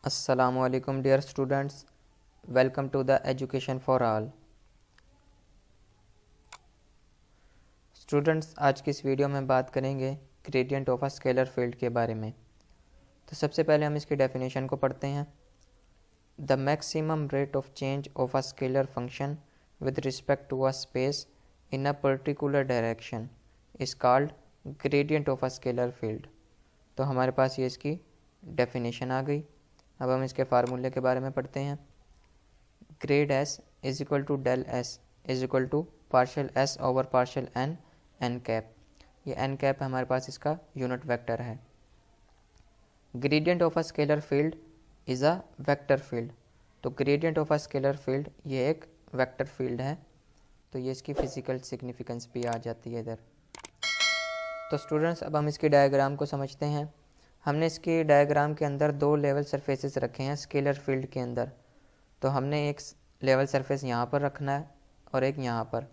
Assalamualaikum dear students, welcome to the Education for All। Students, आज की इस video में बात करेंगे gradient of a scalar field के बारे में। तो सबसे पहले हम इसकी डेफिनेशन को पढ़ते हैं। The maximum rate of change of a scalar function with respect to a space in a particular direction is called gradient of a scalar field. तो हमारे पास ये इसकी डेफिनेशन आ गई। अब हम इसके फार्मूले के बारे में पढ़ते हैं। Grad S is equal to del S is equal to partial S over partial N N cap. ये एन कैप हमारे पास इसका यूनिट वेक्टर है। Gradient of a scalar field is a vector field. तो gradient of a scalar field ये एक vector field है। तो ये इसकी फिजिकल सिग्निफिकेंस भी आ जाती है इधर। तो स्टूडेंट्स, अब हम इसकी डायग्राम को समझते हैं। हमने इसके डायग्राम के अंदर दो लेवल सरफेसेस रखे हैं स्केलर फील्ड के अंदर। तो हमने एक लेवल सरफेस यहाँ पर रखना है और एक यहाँ पर।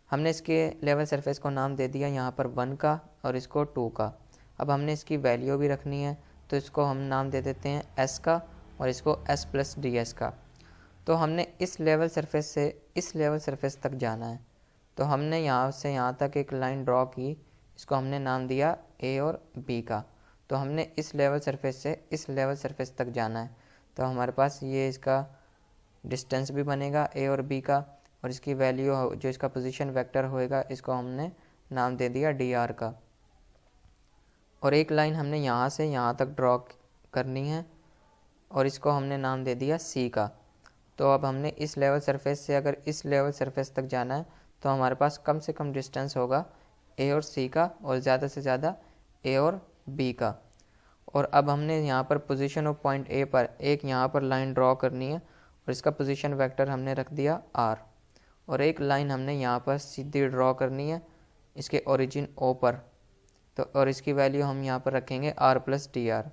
हमने इसके लेवल सरफेस को नाम दे दिया यहाँ पर 1 का और इसको 2 का। अब हमने इसकी वैल्यू भी रखनी है, तो इसको हम नाम दे देते हैं s का और इसको s प्लस ds का। तो हमने इस लेवल सरफेस से इस लेवल सरफेस तक जाना है। तो हमने यहाँ से यहाँ तक एक लाइन ड्रॉ की, इसको हमने नाम दिया a और b का। तो हमने इस लेवल सरफेस से इस लेवल सरफेस तक जाना है। तो हमारे पास ये इसका डिस्टेंस भी बनेगा a और b का, और इसकी वैल्यू जो इसका पोजीशन वेक्टर होएगा इसको हमने नाम दे दिया dr का। और एक लाइन हमने यहाँ से यहाँ तक ड्रॉ करनी है और इसको हमने नाम दे दिया c का। तो अब हमने इस लेवल सरफेस से अगर इस लेवल सरफेस तक जाना है तो हमारे पास कम से कम डिस्टेंस होगा a और c का और ज़्यादा से ज़्यादा a और b का। और अब हमने यहाँ पर पोजीशन ऑफ पॉइंट a पर एक यहाँ पर लाइन ड्रॉ करनी है और इसका पोजीशन वेक्टर हमने रख दिया r। और एक लाइन हमने यहाँ पर सीधी ड्रॉ करनी है इसके ओरिजिन o पर। तो और इसकी वैल्यू हम यहाँ पर रखेंगे r प्लस dr।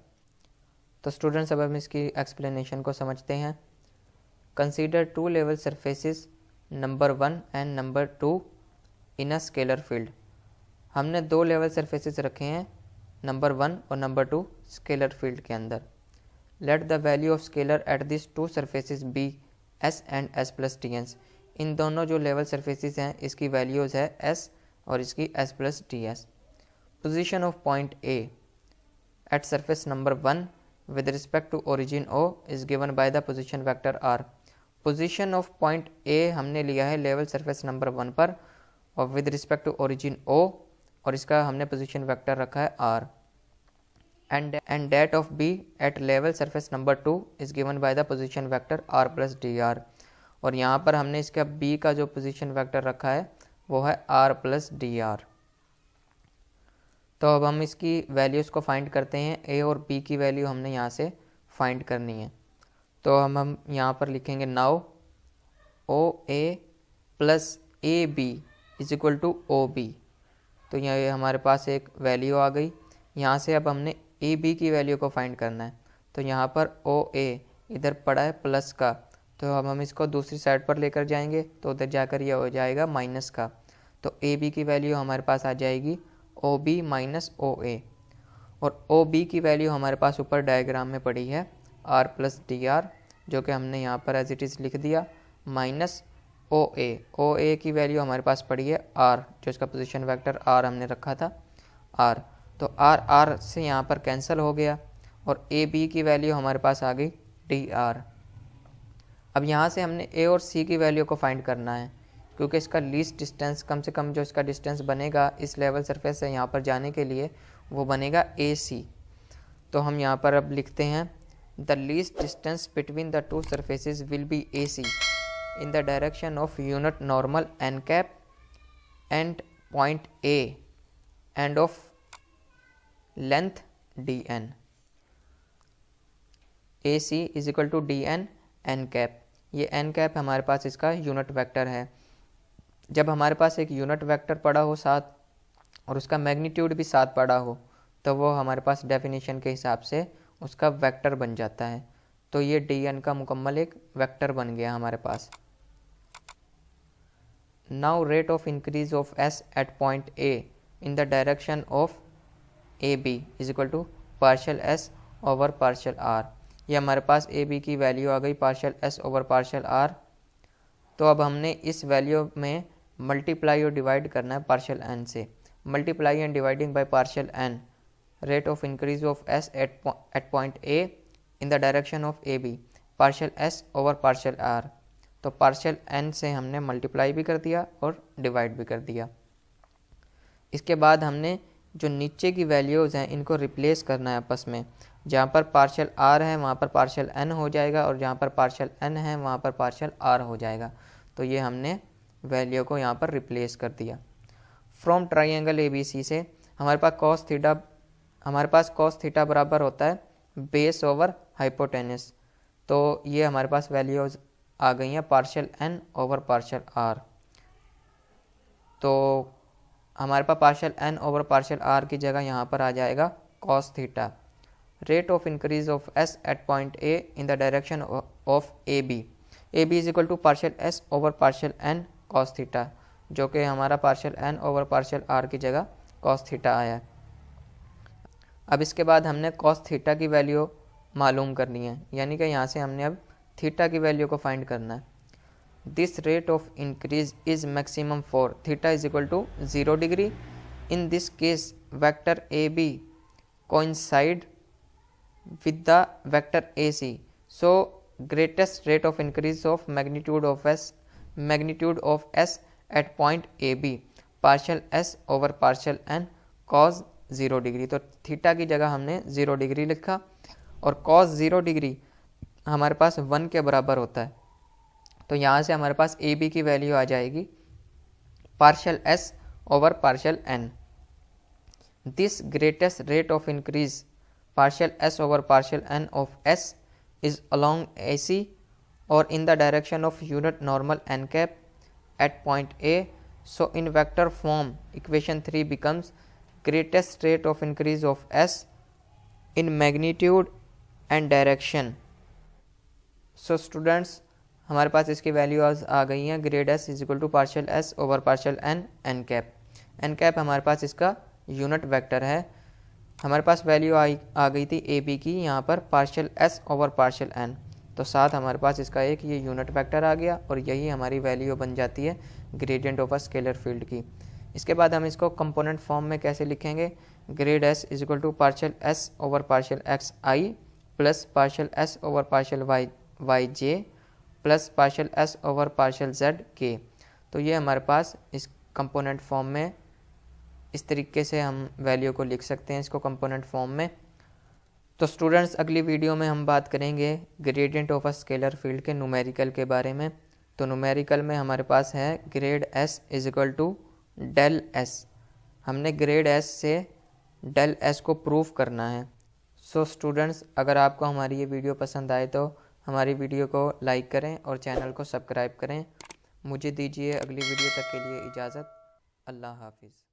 तो स्टूडेंट्स, अब हम इसकी एक्सप्लेनेशन को समझते हैं। Consider two level surfaces number 1 and number 2 in a scalar field. हमने दो लेवल सरफेसेस रखे हैं, नंबर 1 और नंबर 2 स्केलर फील्ड के अंदर। Let the value of scalar at this two surfaces be S and S plus D S. इन दोनों जो लेवल सरफेसेस हैं इसकी वैल्यूज़ है एस और इसकी S plus D S. Position of point A at surface number 1 with respect to origin O is given by the position vector R. Position of point A हमने लिया है level surface number 1 पर और with respect to origin O, और इसका हमने position vector रखा है r। And that of b at level surface number 2 is given by the position vector r प्लस dr। और यहाँ पर हमने इसका b का जो पोजीशन वेक्टर रखा है वो है r प्लस dr। तो अब हम इसकी वैल्यूज़ को फाइंड करते हैं। a और b की वैल्यू हमने यहाँ से फाइंड करनी है। तो हम यहाँ पर लिखेंगे now O A plus A B is equal to O B. तो ये हमारे पास एक वैल्यू आ गई। यहाँ से अब हमने ए बी की वैल्यू को फाइंड करना है। तो यहाँ पर ओ ए इधर पड़ा है प्लस का, तो अब हम इसको दूसरी साइड पर लेकर जाएंगे तो उधर जाकर यह हो जाएगा माइनस का। तो ए बी की वैल्यू हमारे पास आ जाएगी ओ बी माइनस ओ ए। और ओ बी की वैल्यू हमारे पास ऊपर डायग्राम में पड़ी है आर प्लस डी आर, जो कि हमने यहाँ पर एज इट इज़ लिख दिया, माइनस ओ ए की वैल्यू हमारे पास पड़ी है r, जो इसका पोजीशन वेक्टर r हमने रखा था r। तो r से यहाँ पर कैंसिल हो गया और ए बी की वैल्यू हमारे पास आ गई dr। अब यहाँ से हमने a और c की वैल्यू को फाइंड करना है, क्योंकि इसका लीस्ट डिस्टेंस कम से कम जो इसका डिस्टेंस बनेगा इस लेवल सरफेस से यहाँ पर जाने के लिए वो बनेगा ac। तो हम यहाँ पर अब लिखते हैं the least distance between the two surfaces will be ac in the direction of unit normal n cap and point A and of length dn। AC is equal to dn n cap। ये n cap हमारे पास इसका unit vector है। जब हमारे पास एक unit vector पड़ा हो साथ और उसका मैग्नीट्यूड भी साथ पड़ा हो तो वो हमारे पास डेफिनेशन के हिसाब से उसका वेक्टर बन जाता है। तो ये dn का मुकम्मल एक वेक्टर बन गया हमारे पास। Now rate of increase of s at point A in the direction of AB is equal to partial s over partial r। ये हमारे पास ए बी की वैल्यू आ गई partial S over partial R. तो अब हमने इस वैल्यू में मल्टीप्लाई और डिवाइड करना है पार्शियल एन से। Multiply and dividing by partial N, rate of increase of S at point A in the direction of A B, partial S over partial R. तो पार्शियल एन से हमने multiply भी कर दिया और डिवाइड भी कर दिया। इसके बाद हमने जो नीचे की वैल्यूज़ हैं इनको रिप्लेस करना है आपस में। जहाँ पर पार्शियल आर है वहाँ पर पार्शियल एन हो जाएगा और जहाँ पर पार्शियल एन है वहाँ पर पार्शियल आर हो जाएगा। तो ये हमने वैल्यू को यहाँ पर रिप्लेस कर दिया। From triangle A B C से हमारे पास कॉस थीटा बराबर होता है बेस ओवर हाइपोटेनस। तो ये हमारे पास वैल्यूज आ गई हैं partial N over partial R. तो हमारे पास partial N over partial R की जगह यहाँ पर आ जाएगा cos theta. Rate of increase of S at point A in the direction of A B is equal to partial S over partial N cos theta, जो कि हमारा partial N over partial R की जगह cos theta आया है। अब इसके बाद हमने कॉस थीटा की वैल्यू मालूम करनी है, यानी कि यहाँ से हमने अब थीटा की वैल्यू को फाइंड करना है। This rate of increase is maximum for theta is equal to 0 degree. In this case vector A B coincide with the vector AC, so greatest rate of increase of magnitude of S at point AB partial S over partial n cos 0 degree. तो theta की जगह हमने 0 degree लिखा और cos 0 degree हमारे पास 1 के बराबर होता है। तो यहाँ से हमारे पास AB की वैल्यू आ जाएगी partial S over partial n। This greatest rate of increase partial s over partial n of s is along AC or in the direction of unit normal n cap at point A. So in vector form equation 3 becomes greatest rate of increase of s in magnitude and direction. So students हमारे पास इसकी value आ गई हैं grad s is equal to partial s over partial n n cap. n cap हमारे पास इसका unit vector है। हमारे पास वैल्यू आ गई थी ए बी की यहाँ पर partial S over partial N. तो साथ हमारे पास इसका एक ये यूनिट वेक्टर आ गया और यही हमारी वैल्यू बन जाती है gradient of a scalar field की। इसके बाद हम इसको कंपोनेंट फॉर्म में कैसे लिखेंगे, grad S is equal to partial S over partial X I plus partial S over partial Y J plus partial S over partial Z के। तो ये हमारे पास इस कंपोनेंट फॉर्म में इस तरीके से हम वैल्यू को लिख सकते हैं इसको कंपोनेंट फॉर्म में। तो स्टूडेंट्स अगली वीडियो में हम बात करेंगे gradient of a scalar field के न्यूमेरिकल के बारे में। तो न्यूमेरिकल में हमारे पास है grad S is equal to del S. हमने ग्रेड एस से डेल एस को प्रूव करना है। सो स्टूडेंट्स अगर आपको हमारी ये वीडियो पसंद आए तो हमारी वीडियो को लाइक करें और चैनल को सब्सक्राइब करें। मुझे दीजिए अगली वीडियो तक के लिए इजाज़त। अल्लाह हाफिज़।